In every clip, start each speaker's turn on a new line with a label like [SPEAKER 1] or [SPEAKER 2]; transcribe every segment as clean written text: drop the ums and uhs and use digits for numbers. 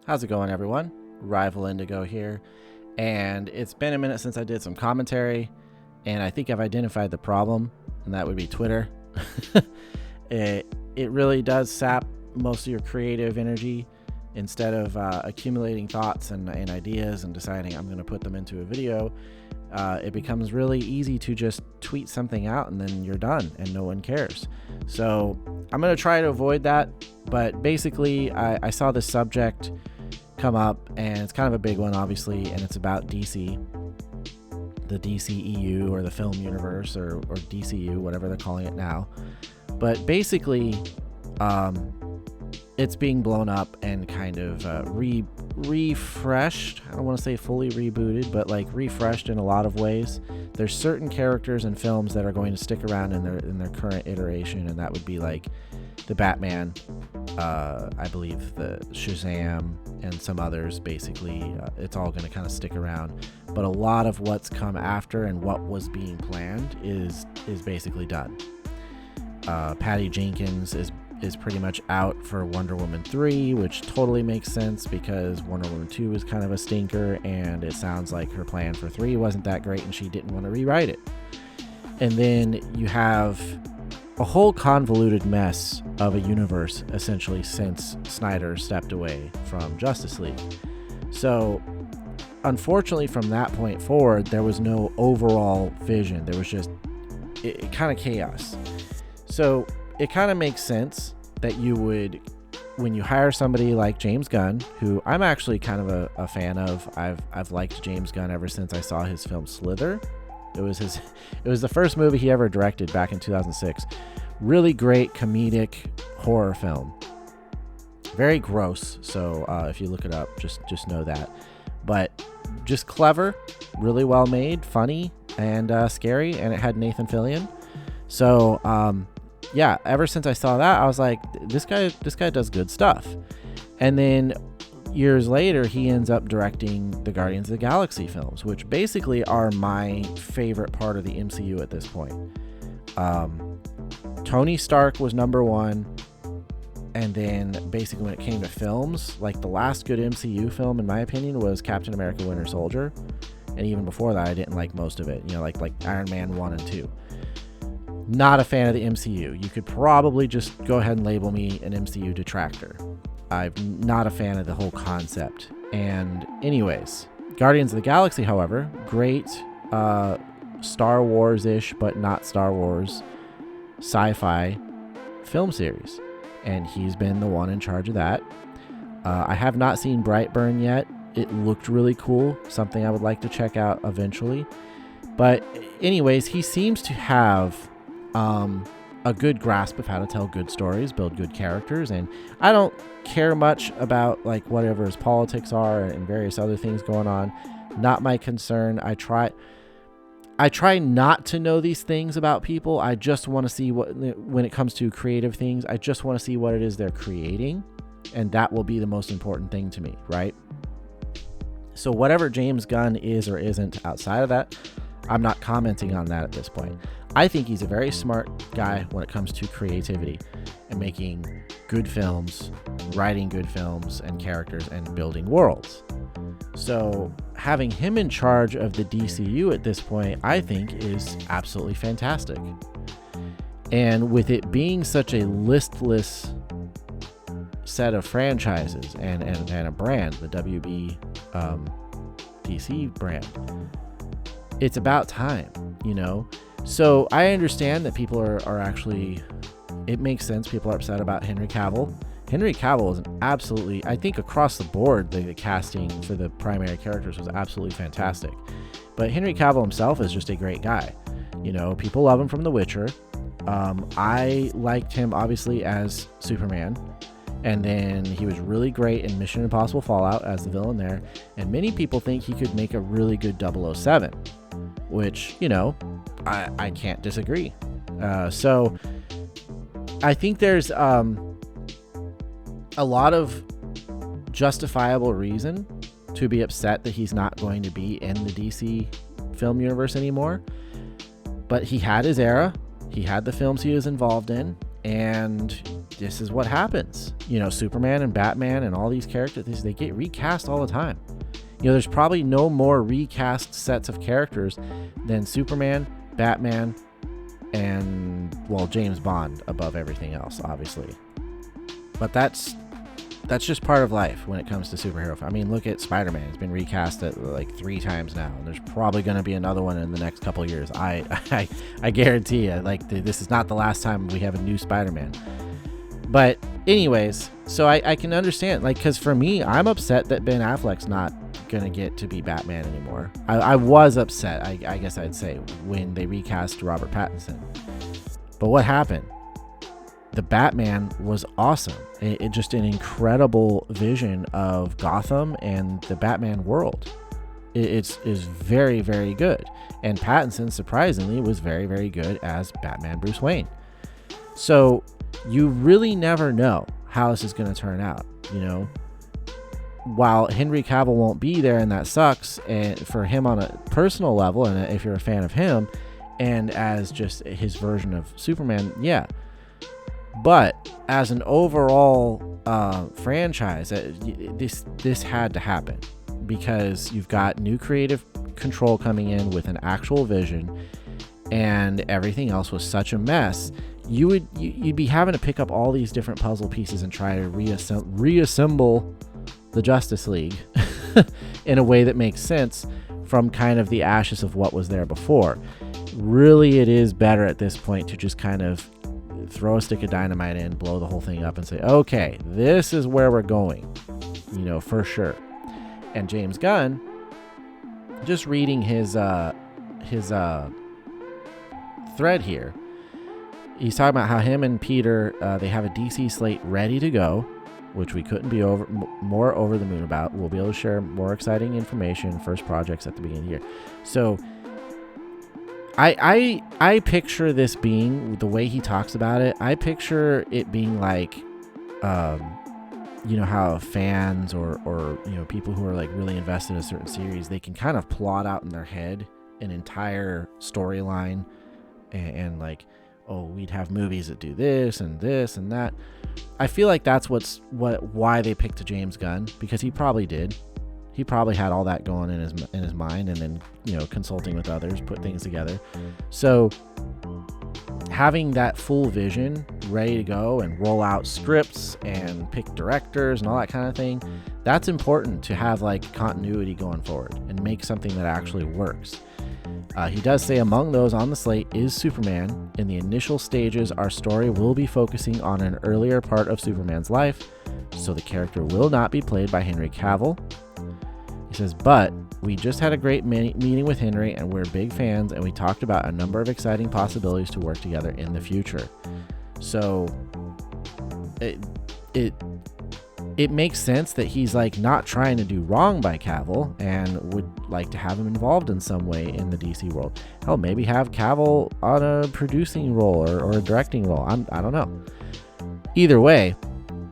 [SPEAKER 1] How's it going, everyone? Rival Indigo here, and it's been a minute since I did some commentary, and I think I've identified the problem, and that would be Twitter. It really does sap most of your creative energy. Instead of accumulating thoughts and ideas and deciding I'm going to put them into a video, it becomes really easy to just tweet something out and then you're done and no one cares. So I'm going to try to avoid that, but basically I saw this subject come up, and it's kind of a big one, obviously, and it's about DC, the DCEU or the film universe or DCU, whatever they're calling it now. But basically, it's being blown up and kind of refreshed. I don't want to say fully rebooted, but like refreshed in a lot of ways. There's certain characters in films that are going to stick around in their current iteration, and that would be like the Batman, I believe the Shazam, and some others. Basically, it's all going to kind of stick around. But a lot of what's come after and what was being planned is basically done. Patty Jenkins is pretty much out for Wonder Woman 3, which totally makes sense because Wonder Woman 2 is kind of a stinker, and it sounds like her plan for 3 wasn't that great and she didn't want to rewrite it. And then you have a whole convoluted mess of a universe, essentially, since Snyder stepped away from Justice League. So, unfortunately, from that point forward, there was no overall vision. There was just it kind of chaos. So, it kind of makes sense that you would, when you hire somebody like James Gunn, who I'm actually kind of a fan of. I've liked James Gunn ever since I saw his film Slither. It was the first movie he ever directed back in 2006. Really great comedic horror film. Very gross, so if you look it up, just know that. But just clever, really well made, funny, and scary, and it had Nathan Fillion. So yeah, ever since I saw that, I was like, this guy does good stuff. And then years later, he ends up directing the Guardians of the Galaxy films, which basically are my favorite part of the MCU at this point. Tony Stark was number one, and then basically when it came to films, like the last good MCU film, in my opinion, was Captain America: Winter Soldier. And even before that, I didn't like most of it, like Iron Man 1 and 2. Not a fan of the MCU. You could probably just go ahead and label me an MCU detractor. I'm not a fan of the whole concept. And anyways, Guardians of the Galaxy, however, great Star Wars-ish, but not Star Wars, sci-fi film series. And he's been the one in charge of that. I have not seen Brightburn yet. It looked really cool. Something I would like to check out eventually. But anyways, he seems to have a good grasp of how to tell good stories, build good characters, and I don't care much about like whatever his politics are and various other things going on. Not my concern. I try not to know these things about people. I just want to see when it comes to creative things, I just want to see what it is they're creating, and that will be the most important thing to me, right? So whatever James Gunn is or isn't outside of that, I'm not commenting on that at this point. I think he's a very smart guy when it comes to creativity and making good films, writing good films and characters, and building worlds. So having him in charge of the DCU at this point, I think, is absolutely fantastic. And with it being such a listless set of franchises and a brand, the WB DC brand, it's about time, So I understand that people are actually, it makes sense, people are upset about Henry Cavill. Henry Cavill is I think across the board, the casting for the primary characters was absolutely fantastic. But Henry Cavill himself is just a great guy. People love him from The Witcher. I liked him, obviously, as Superman. And then he was really great in Mission Impossible Fallout as the villain there. And many people think he could make a really good 007, which, I can't disagree. So I think there's a lot of justifiable reason to be upset that he's not going to be in the DC film universe anymore. But he had his era. He had the films he was involved in. And this is what happens. Superman and Batman and all these characters, they get recast all the time. There's probably no more recast sets of characters than Superman, Batman, and, well, James Bond above everything else, obviously. But that's just part of life when it comes to superhero. I mean, look at Spider-Man. It's been recast like 3 times now, and there's probably going to be another one in the next couple of years. I guarantee you. This is not the last time we have a new Spider-Man. But anyways, so I can understand, because for me, I'm upset that Ben Affleck's not going to get to be Batman anymore. I was upset, I guess I'd say, when they recast Robert Pattinson. But what happened? The Batman was awesome. It just an incredible vision of Gotham and the Batman world. It's very, very good. And Pattinson, surprisingly, was very, very good as Batman Bruce Wayne. So you really never know how this is going to turn out. While Henry Cavill won't be there, and that sucks, and for him on a personal level, and if you're a fan of him, and as just his version of Superman, yeah. But as an overall franchise, this had to happen, because you've got new creative control coming in with an actual vision, and everything else was such a mess. You'd be having to pick up all these different puzzle pieces and try to reassemble the Justice League in a way that makes sense from kind of the ashes of what was there before. Really, it is better at this point to just kind of throw a stick of dynamite in, blow the whole thing up, and say, okay, this is where we're going, for sure. And James Gunn, just reading his thread here, he's talking about how him and Peter, they have a DC slate ready to go, which we couldn't be more over the moon about. We'll be able to share more exciting information, first projects at the beginning of the year. So I picture this being, the way he talks about it, I picture it being like, how fans or people who are like really invested in a certain series, they can kind of plot out in their head an entire storyline and like, oh, we'd have movies that do this and that. I feel like that's why they picked James Gunn, because he probably did. He probably had all that going in his mind, and then consulting with others, put things together. So having that full vision ready to go and roll out scripts and pick directors and all that kind of thing, that's important to have like continuity going forward and make something that actually works. He does say among those on the slate is Superman. In the initial stages, our story will be focusing on an earlier part of Superman's life, so the character will not be played by Henry Cavill. He says, but we just had a great meeting with Henry, and we're big fans, and we talked about a number of exciting possibilities to work together in the future. So it makes sense that he's like not trying to do wrong by Cavill and would like to have him involved in some way in the DC world. Hell, maybe have Cavill on a producing role or a directing role. I don't know. Either way,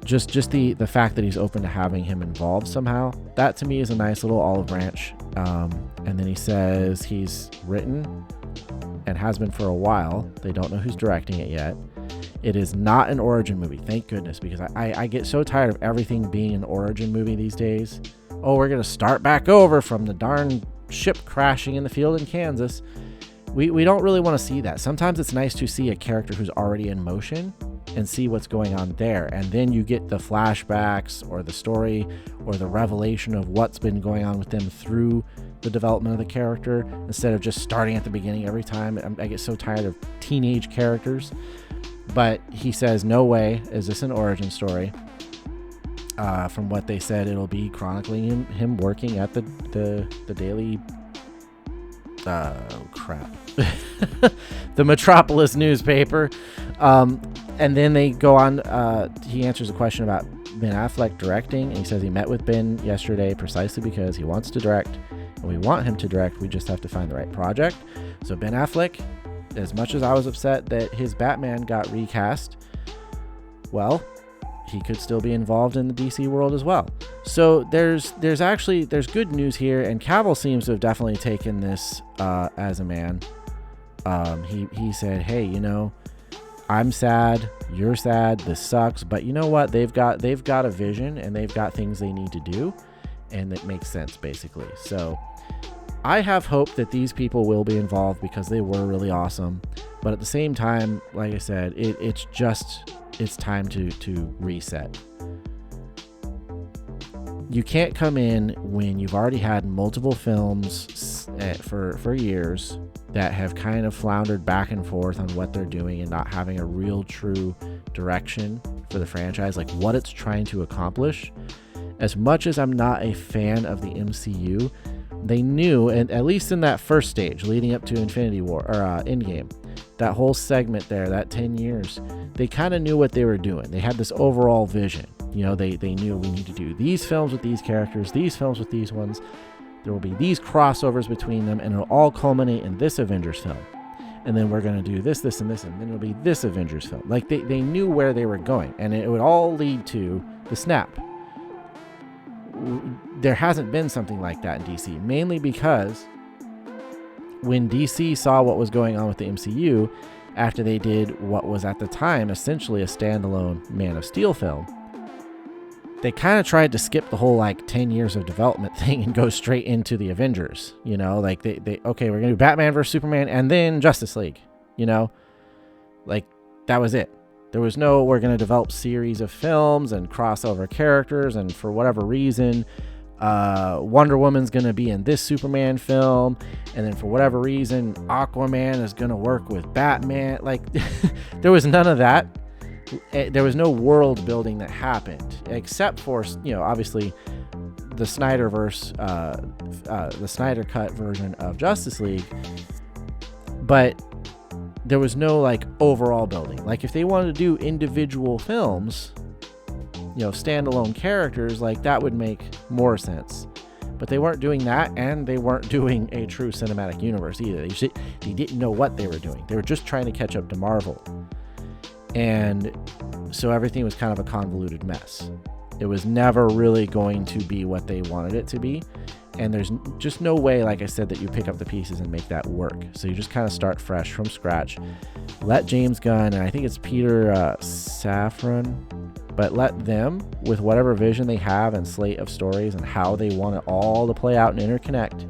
[SPEAKER 1] just the fact that he's open to having him involved somehow, that to me is a nice little olive branch. And then he says he's written and has been for a while. They don't know who's directing it yet. It is not an origin movie, thank goodness, because I get so tired of everything being an origin movie these days. Oh, we're going to start back over from the darn ship crashing in the field in Kansas. We don't really want to see that. Sometimes it's nice to see a character who's already in motion and see what's going on there. And then you get the flashbacks or the story or the revelation of what's been going on with them through the development of the character, instead of just starting at the beginning every time. I get so tired of teenage characters. But he says, no way is this an origin story. From what they said, it'll be chronicling him working at the daily... the Metropolis newspaper. And then they go on, he answers a question about Ben Affleck directing, and he says he met with Ben yesterday precisely because he wants to direct, and we want him to direct, we just have to find the right project. So Ben Affleck, as much as I was upset that his Batman got recast, well, he could still be involved in the DC world as well. So there's good news here, and Cavill seems to have definitely taken this as a man. He said, hey, I'm sad, you're sad, this sucks, but you know what? They've got a vision, and they've got things they need to do, and it makes sense, basically. So I have hope that these people will be involved because they were really awesome. But at the same time, like I said, it's time to reset. You can't come in when you've already had multiple films for years that have kind of floundered back and forth on what they're doing and not having a real true direction for the franchise, like what it's trying to accomplish. As much as I'm not a fan of the MCU, they knew, and at least in that first stage leading up to Infinity War or Endgame, that whole segment there, that 10 years, they kind of knew what they were doing. They had this overall vision. You know, they knew we need to do these films with these characters, these films with these ones. There will be these crossovers between them, and it'll all culminate in this Avengers film. And then we're going to do this, this, and this, and then it'll be this Avengers film. Like, they knew where they were going, and it would all lead to the snap. There hasn't been something like that in DC, mainly because when DC saw what was going on with the MCU, after they did what was at the time essentially a standalone Man of Steel film, they kind of tried to skip the whole 10 years of development thing and go straight into the Avengers. You know, like they okay, we're gonna do Batman vs Superman and then Justice League. You know, like that was it. There was no, we're gonna develop series of films and crossover characters, and for whatever reason, Wonder Woman's gonna be in this Superman film, and then for whatever reason, Aquaman is gonna work with Batman. Like, there was none of that. There was no world building that happened, except for, obviously the Snyderverse, the Snyder Cut version of Justice League. But there was no overall building. Like, if they wanted to do individual films, standalone characters, that would make more sense. But they weren't doing that, and they weren't doing a true cinematic universe either. They didn't know what they were doing. They were just trying to catch up to Marvel. And so everything was kind of a convoluted mess. It was never really going to be what they wanted it to be. And there's just no way, like I said, that you pick up the pieces and make that work. So you just kind of start fresh from scratch. Let James Gunn, and I think it's Peter Safran, but let them, with whatever vision they have and slate of stories and how they want it all to play out and interconnect,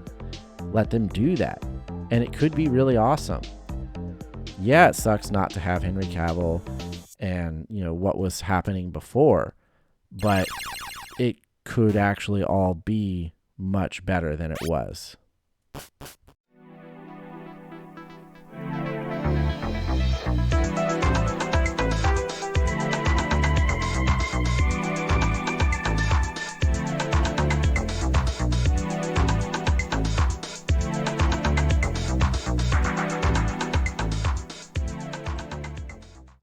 [SPEAKER 1] let them do that. And it could be really awesome. Yeah, it sucks not to have Henry Cavill and, what was happening before, but it could actually all be much better than it was.